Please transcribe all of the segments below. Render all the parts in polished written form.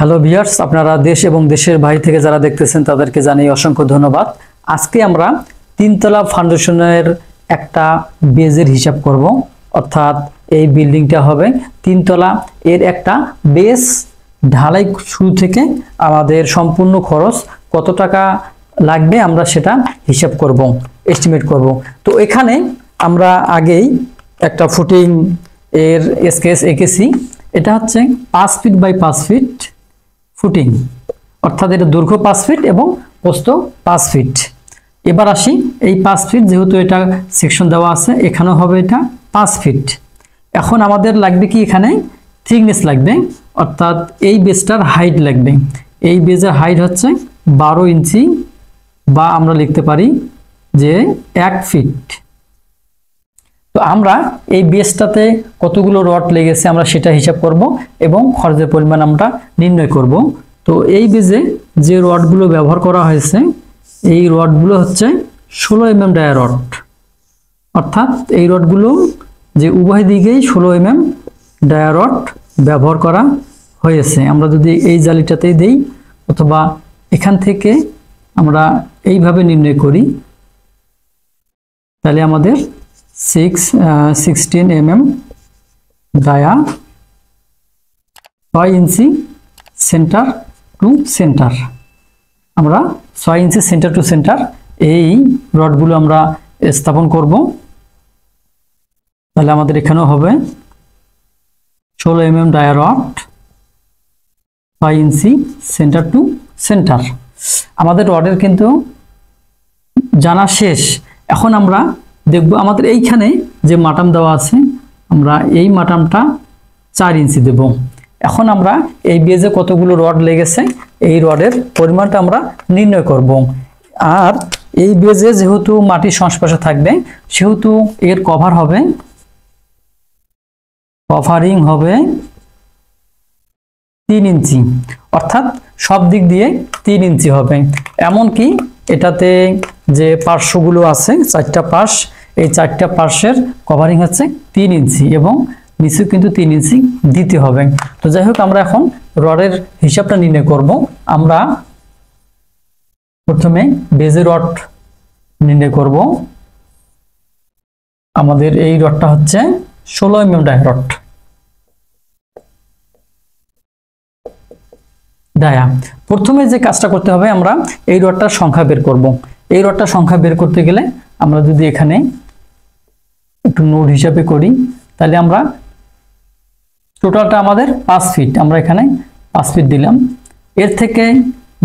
Hello viewers, আপনারা দেশ এবং দেশের বাইরে থেকে যারা দেখতেছেন তাদেরকে জানাই অসংখ্য ধন্যবাদ। আজকে আমরা তিনতলা ফাউন্ডেশনের একটা বেজের হিসাব করব, অর্থাৎ এই বিল্ডিংটা হবে তিনতলা, এর একটা বেস ঢালাই শুরু থেকে আমাদের সম্পূর্ণ খরচ কত টাকা লাগবে আমরা সেটা হিসাব করব, এস্টিমেট করব। তো এখানে আমরা আগেই একটা ফুটিং এর স্কেচ এঁকেছি। এটা হচ্ছে 5 ফিট বাই 5 ফিট ফুটিং, অর্থাৎ এটা দৈর্ঘ্য 5 ফিট এবং প্রস্থ 5 ফিট। এবার আসি, এই 5 ফিট যেহেতু এটা সেকশন দেওয়া আছে, এখানেও হবে এটা 5 ফিট। এখন আমাদের লাগবে কি, এখানে থিকনেস লাগবে, অর্থাৎ এই বেসটার হাইট লাগবে। এই বেজের হাইট হচ্ছে 12 ইঞ্চি, বা আমরা লিখতে পারি যে 1 ফিট। তো আমরা এই বেসটাতে কতগুলো রড লেগেছে আমরা সেটা হিসাব করব এবং খরচের পরিমাণ আমরা নির্ণয় করব। তো এই বেজে যে রডগুলো ব্যবহার করা হয়েছে, এই রডগুলো হচ্ছে 16 mm ডায়া রড, অর্থাৎ এই রডগুলো যে উভয় দিকেই 16 mm ডায়া রড ব্যবহার করা হয়েছে। আমরা যদি এই জালিটাতেই দেই অথবা এখান থেকে আমরা এইভাবে নির্ণয় করি, তাহলে আমাদের 16 mm ডায়া, 6 ইঞ্চি সেন্টার টু সেন্টার, আমরা 6 ইঞ্চি সেন্টার টু সেন্টার এই রডগুলো আমরা স্থাপন করব। তাহলে আমাদের এখানেও হবে 16 mm ডায়া রড, 6 ইঞ্চি সেন্টার টু সেন্টার। আমাদের রডের কিন্তু জানা শেষ। এখন আমরা দেখব আমাদের এইখানে যে মাটাম দেওয়া আছে, আমরা এই মাটামটা 4 ইঞ্চি দেব। এখন আমরা এই বেজে কতগুলো রড লেগেছে এই রডের পরিমাণটা আমরা নির্ণয় করব। আর এই বেজে যেহেতু মাটির সংস্পর্শে থাকবে, সেহেতু এর কভারিং হবে 3 ইঞ্চি, অর্থাৎ সব দিক দিয়ে 3 ইঞ্চি হবে। এমনকি এটাতে যে পার্শ্বগুলো আছে, 4টা পাশ, এই 4টা পাশের কভারিং হচ্ছে 3 ইঞ্চি এবং নিচেও কিন্তু 3 ইঞ্চি দিতে হবে। তো যাই হোক, আমরা এখন রডের হিসাবটা নির্ণয় করব। আমরা প্রথমে বেজে রড নির্ণয় করব। আমাদের এই রডটা হচ্ছে 16 mm ডায়া রড, ডায়া। প্রথমে যে কাজটা করতে হবে, আমরা এই রডটার সংখ্যা বের করব। এই রডটার সংখ্যা বের করতে গেলে আমরা যদি এখানে একটু নোট হিসাবে করি, তাহলে আমরা টোটালটা আমাদের 5 ফিট, আমরা এখানে 5 ফিট দিলাম। এর থেকে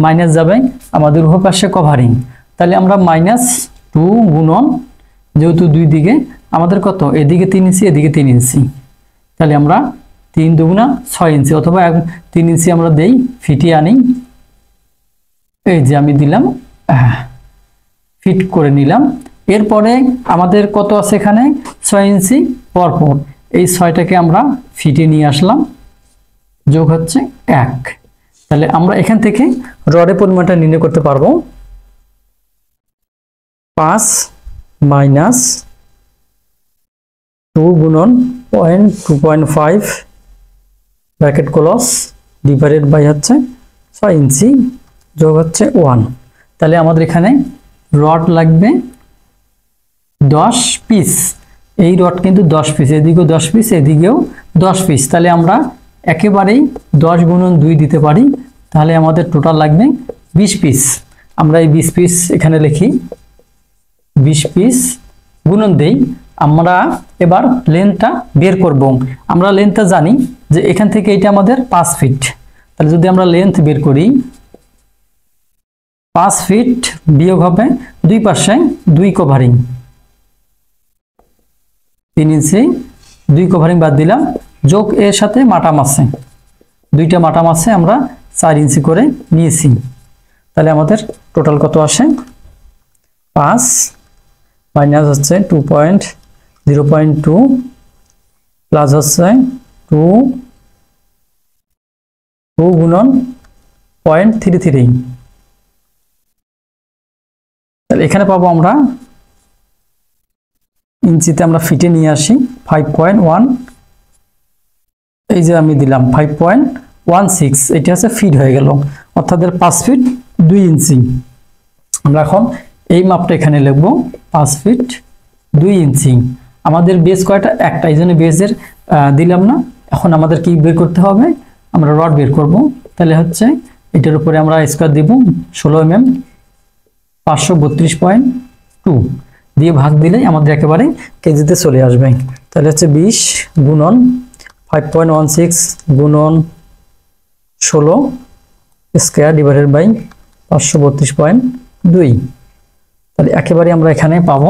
মাইনাস যাবে আমাদের উভয় পাশে কভারিং, তাহলে আমরা -2 গুণন, যেহেতু দুই দিকে আমাদের কত, এদিকে 3 ইঞ্চি এদিকে 3 ইঞ্চি, তাহলে আমরা 3 দুগুণা 6 ইঞ্চি, অথবা 3 ইঞ্চি আমরা দেই, ফিটে আনি। এই যে আমি দিলাম, ফিট করে নিলাম। এরপরে আমাদের কত আছে এখানে, 6 ইঞ্চি পরপর, এই 6টাকে আমরা ফিটে নিয়ে আসলাম, যোগ হচ্ছে 1। তাহলে আমরা এখান থেকে রডের পরিমাণটা নির্ণয় করতে পারবো। 5 মাইনাস 2 গুণন 2.5 ব্র্যাকেট ক্লোজ ডিভাইডেড বাই হচ্ছে 6 ইঞ্চি যোগ হচ্ছে 1। তাহলে আমাদের এখানে রড লাগবে 10 পিস। এই রড কিন্তু 10 পিস, এদিকেও 10 পিস, এদিকেও 10 পিস। তাহলে আমরা একেবারেই 10 গুণন 2 দিতে পারি, তাহলে আমাদের টোটাল লাগবে 20 পিস। আমরা এই 20 পিস এখানে লিখি, 20 পিস গুণন দেই। আমরা এবার লেন্থটা বের করব। আমরা লেন্থটা জানি যে এখান থেকে এটা আমাদের 5 ফিট। তাহলে যদি আমরা লেন্থ বের করি, 5 ফিট বিয়োগ হবে দুই পাশে 2 কভারিং, 3 ইঞ্চি 2 কভারিং বাদ দিলাম, যোগ এর সাথে মাটাম আছে, 2টা মাটাম আছে, আমরা 4 ইঞ্চি করে নিয়েছি। তাহলে আমাদের টোটাল কত আসে, 5 মাইনাস হচ্ছে 0.2 প্লাস হচ্ছে 2 গুণন 0.33। তাহলে এখানে পাবো আমরা ইঞ্চিতে, আমরা ফিটে নিয়ে আসি 5.1, এই যে আমি দিলাম 5.1 16 এটা হচ্ছে ফিট হয়ে গেল, অর্থাৎ 5 ফিট 2 ইঞ্চি। আমরা এখন এই মাপটা এখানে লিখব 5 ফিট 2 ইঞ্চি। আমাদের বেস কয়টা? একটা, এই জন্য বেসের দিলাম না। এখন আমাদের কি বের করতে হবে? আমরা রড বের করব। তাহলে হচ্ছে এটার উপরে আমরা স্কয়ার দিব 16 mm 532.2 দিয়ে ভাগ দিলেই আমাদের একেবারে কেজিতে চলে আসবে। তাহলে হচ্ছে 20 গুণন 5.16 গুণন 16 স্কয়ার ডিভাইডেড বাই 532.2। তাহলে একেবারে আমরা এখানে পাবো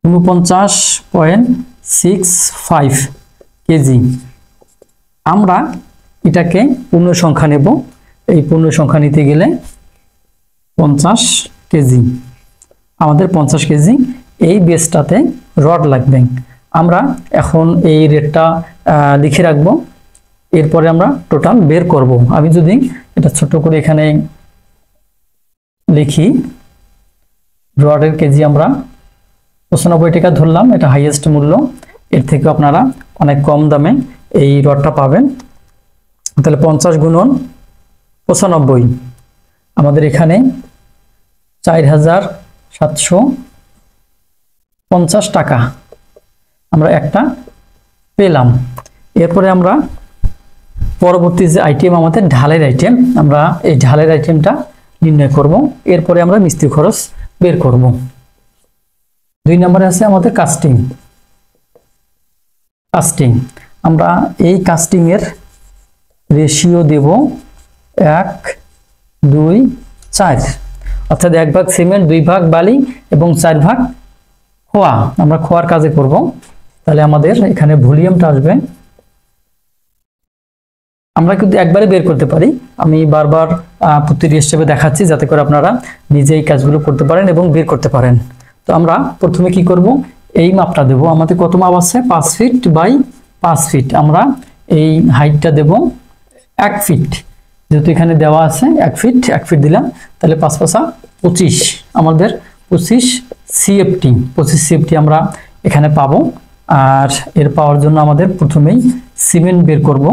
49.65 কেজি। আমরা এটাকে পূর্ণ সংখ্যা নেব। এই পূর্ণ সংখ্যা নিতে গেলে 50 কেজি, আমাদের 50 কেজি এই বেসটাতে রড লাগবে। আমরা এখন এই রেটটা লিখে রাখবো, এরপরে আমরা টোটাল বের করব। আমি যদি এটা ছোট করে এখানে লিখি, রডের কেজি আমরা 95 টাকা ধরলাম, এটা হাইয়েস্ট মূল্য। এর থেকে আপনারা অনেক কম দামে এই রডটা পাবেন। তাহলে 50 গুণন 95 আমাদের এখানে 4750 টাকা আমরা একটা পেলাম। এরপরে আমরা পরবর্তী যে আইটেম আমাদের ঢালের আইটেম, আমরা এই ঢালের আইটেমটা নির্ণয় করব। এরপরে আমরা মিস্ত্রি খরচ বের করব। 2 নম্বরে আছে আমাদের কাস্টিং। আমরা এই কাস্টিং এর রেশিও দেব 1, 2, 4, অর্থাৎ 1 ভাগ সিমেন্ট, 2 ভাগ বালি এবং 4 ভাগ খোয়া। আমরা খোয়ার কাজে করব। তাহলে আমাদের এখানে ভলিউমটা আসবে, আমরা কিন্তু একবারে বের করতে পারি। আমি বারবার প্রতিটি স্টেপে দেখাচ্ছি যাতে করে আপনারা নিজেই কাজগুলো করতে পারেন এবং বের করতে পারেন। তো আমরা প্রথমে কি করব? এই মাপটা দেব। আমাদের কত মাপ আছে? 5 ফিট বাই 5 ফিট। আমরা এই হাইটটা দেব 1 ফিট, যেহেতু এখানে দেওয়া আছে 1 ফিট। 1 ফিট দিলাম, তাহলে 5 5 25, আমাদের 25 সিএফটি। 25 সিএফটি আমরা এখানে পাবো। আর এর পাওয়ার জন্য আমাদের প্রথমেই সিমেন্ট বের করব।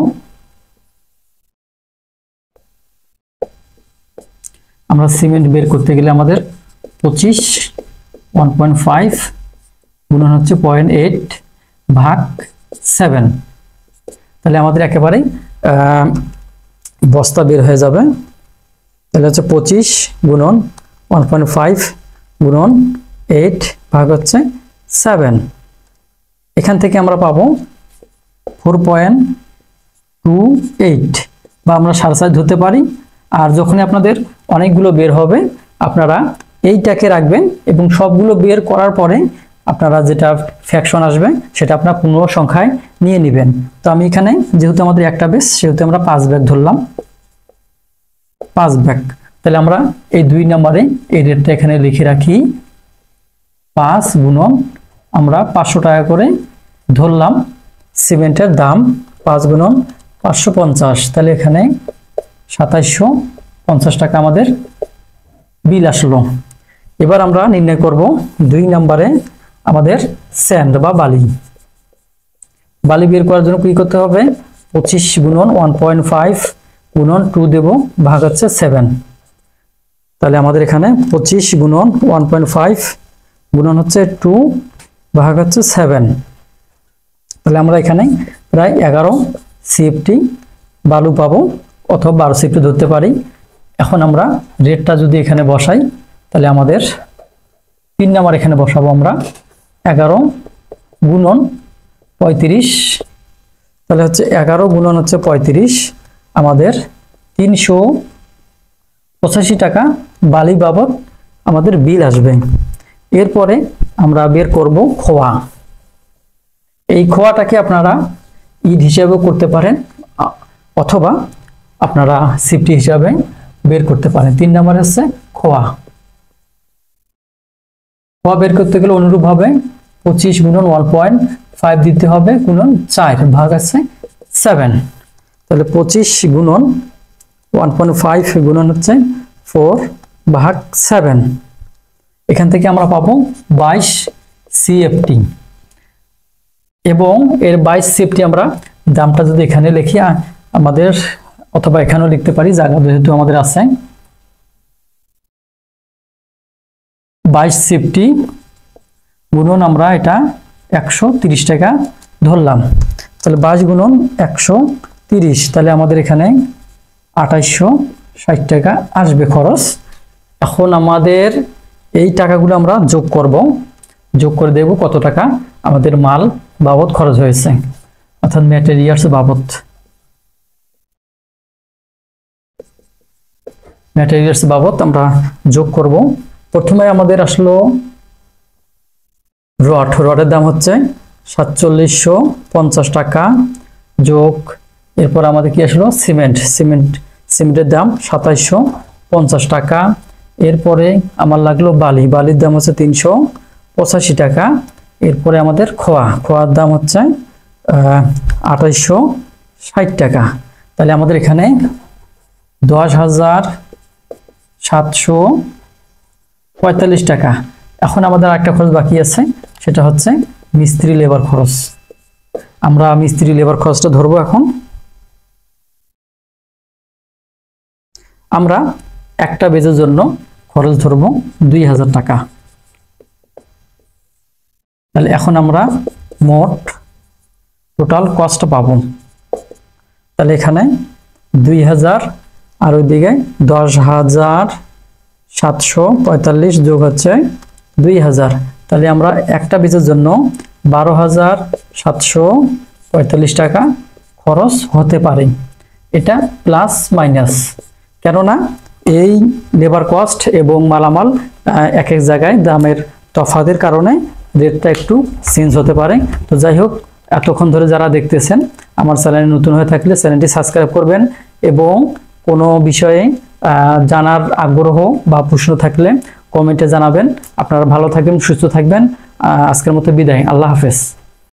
আমরা সিমেন্ট বের করতে গেলে আমাদের 25 1.5 গুণন হচ্ছে 0.8 ভাগ 7, তাহলে আমাদের একেবারে বস্তা বের হয়ে যাবে। তাহলে হচ্ছে 25 গুণন 1.5 গুণন 8 ভাগ হচ্ছে 7। এখান থেকে আমরা পাবো 4.28 বা আমরা 4.5 ধরতে পারি। আর যখন আপনাদের অনেকগুলো বের হবে আপনারা এইটাকে রাখবেন এবং সবগুলো বের করার পরে আপনারা যেটা ফ্র্যাকশন আসবে সেটা আপনার পূর্ণ সংখ্যায় নিয়ে নেবেন। তো আমি এখানে যেহেতু আমাদের একটা বেস সেহেতু আমরা 5 ভাগ ধরলাম, 5 ভাগ। তাহলে আমরা এই 2 নম্বরে এই রেটটা এখানে লিখে রাখি। 5 গুণন আমরা 500 টাকা করে ধরলাম সিমেন্টের দাম, 5 গুণন 550, তাহলে এখানে 2750 টাকা আমাদের বিল আসলো। এবার আমরা নির্ণয় করব 2 নম্বরে আমাদের স্যান্ড বা বালি। বালি বের করার জন্য কি করতে হবে? 25 গুণন 1.5 গুণন 2 দেব ভাগ হচ্ছে 7। তাহলে আমাদের এখানে 25 গুণন 1.5 গুণন হচ্ছে 2 ভাগ হচ্ছে 7। তাহলে আমরা এখানে প্রায় 11 সিএফটি বালু পাবো, অথবা 12 সিএফটি ধরতে পারি। এখন আমরা রেটটা যদি এখানে বসাই তাহলে আমাদের 3 নাম্বার এখানে বসাবো আমরা 11 গুণন 35, তাহলে হচ্ছে 11 গুণন হচ্ছে 35, আমাদের 385 টাকা বালি বাবদ আমাদের বিল আসবে। এরপরে আমরা বের করব খোয়া। এই খোয়াটাকে আপনারা ইট হিসাবেও করতে পারেন অথবা আপনারা সিফটি হিসাবে বের করতে পারেন। 3 নাম্বার হচ্ছে খোয়া। খোয়া বের করতে গেলে অনুরূপভাবে 25 গুণন 1.5 দিতে হবে গুণন 4 ভাগ আছে 7। তাহলে 25 গুণন 1.5 গুণন হচ্ছে 4 ভাগ 7। এখান থেকে আমরা পাবো 22 সিএফটি এবং এর 22 সিএফটি আমরা দামটা যদি এখানে লিখি আমাদের, অথবা এখানেও লিখতে পারি, জায়গা যেহেতু আমাদের আছে। 22 গুণন আমরা এটা 130 টাকা ধরলাম, তাহলে 22 গুণন 130, তাহলে আমাদের এখানে 2860 টাকা আসবে খরচ। এখন আমাদের এই টাকাগুলো আমরা যোগ করব, যোগ করে দেব কত টাকা আমাদের মাল বাবদ খরচ হয়েছে, অর্থাৎ ম্যাটেরিয়ালস বাবদ। ম্যাটেরিয়ালস বাবদ আমরা যোগ করব। প্রথমে আমাদের আসলো রডের দাম হচ্ছে 4750 টাকা যোগ, এরপর আমাদের কি আসলো সিমেন্টের দাম 2750 টাকা। এরপরে আমার লাগলো বালির দাম হচ্ছে 385 টাকা। এরপরে আমাদের খোয়ার দাম হচ্ছে 2860 টাকা। তাহলে আমাদের এখানে 10,745 টাকা। এখন আমাদের একটা খরচ বাকি আছে, সেটা হচ্ছে মিস্ত্রি লেবার খরচ। আমরা মিস্ত্রি লেবার খরচটা ধরবো। এখন আমরা একটা বেজের জন্য খরচ ধরবো 2000 টাকা। তাহলে এখন আমরা মোট টোটাল কস্ট পাবো। তাহলে এখানে 2000 আর ওইদিকে 10,745 যোগ হচ্ছে 2000, তাহলে আমরা একটা বেজের জন্য 12,745 টাকা খরচ হতে পারে। এটা প্লাস মাইনাস, কেননা এই লেবার কস্ট এবং মালামাল এক এক জায়গায় দামের তফাতের কারণে রেটটা একটু চেঞ্জ হতে পারে। তো যাই হোক, এতক্ষণ ধরে যারা দেখতেছেন, আমার চ্যানেলে নতুন হয়ে থাকলে চ্যানেলটি সাবস্ক্রাইব করবেন, এবং কোনো বিষয়ে জানার আগ্রহ বা প্রশ্ন থাকলে কমেন্টে জানাবেন। আপনারা ভালো থাকবেন, সুস্থ থাকবেন। আজকের মতো বিদায়, আল্লাহ হাফেজ।